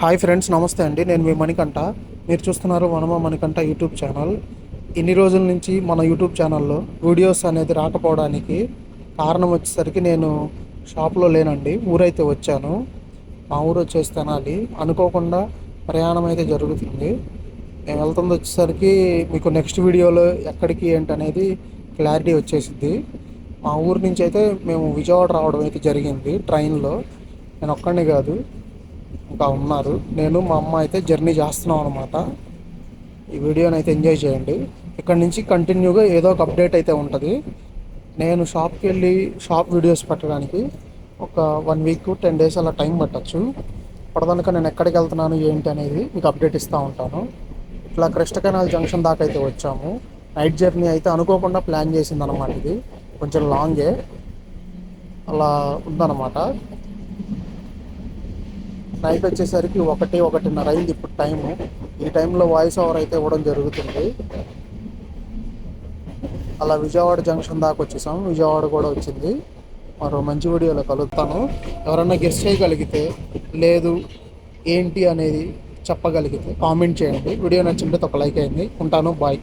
Hi friends, నమస్తే అండి. నేను మీ మణికంఠ. మీరు చూస్తున్నారు వనమ మణికంఠ యూట్యూబ్ ఛానల్. ఇన్ని రోజుల నుంచి మన యూట్యూబ్ ఛానల్లో వీడియోస్ అనేది రాకపోవడానికి కారణం వచ్చేసరికి నేను షాప్లో లేనండి. ఊరైతే వచ్చాను. మా ఊరు వచ్చేసి తెనాలి. అనుకోకుండా ప్రయాణం అయితే జరుగుతుంది. నేను వెళ్తుంది వచ్చేసరికి మీకు నెక్స్ట్ వీడియోలో ఎక్కడికి ఏంటనేది క్లారిటీ వచ్చేసింది. మా ఊరు నుంచి అయితే మేము విజయవాడ రావడం అయితే జరిగింది ట్రైన్లో. నేను ఒక్కడిని కాదు, ఇంకా ఉన్నారు. నేను మా అమ్మ అయితే జర్నీ చేస్తున్నాం అనమాట. ఈ వీడియోని అయితే ఎంజాయ్ చేయండి. ఇక్కడ నుంచి కంటిన్యూగా ఏదో ఒక అప్డేట్ అయితే ఉంటుంది. నేను షాప్కి వెళ్ళి షాప్ వీడియోస్ పెట్టడానికి ఒక 1 వీక్ 10 డేస్ అలా టైం పట్టచ్చు. అప్పటిదాకా నేను ఎక్కడికి వెళ్తున్నాను ఏంటి అనేది మీకు అప్డేట్ ఇస్తూ ఉంటాను. ఇట్లా క్రిస్ట కెనాల్ జంక్షన్ దాకా అయితే వచ్చాము. నైట్ జర్నీ అయితే అనుకోకుండా ప్లాన్ చేసింది అనమాట. ఇది కొంచెం లాంగే అలా ఉందన్నమాట. నైట్ వచ్చేసరికి 1-1:30 అయింది ఇప్పుడు టైము. ఈ టైంలో వాయిస్ ఓవర్ అయితే ఇవ్వడం జరుగుతుంది. అలా విజయవాడ జంక్షన్ దాకా వచ్చేసాం. విజయవాడ కూడా వచ్చింది. మరో మంచి వీడియోలో కలుస్తాను. ఎవరన్నా గెస్ట్ చేయగలిగితే, లేదు ఏంటి అనేది చెప్పగలిగితే కామెంట్ చేయండి. వీడియో నచ్చింటే ఒక లైక్ అయింది. ఉంటాను, బాయ్.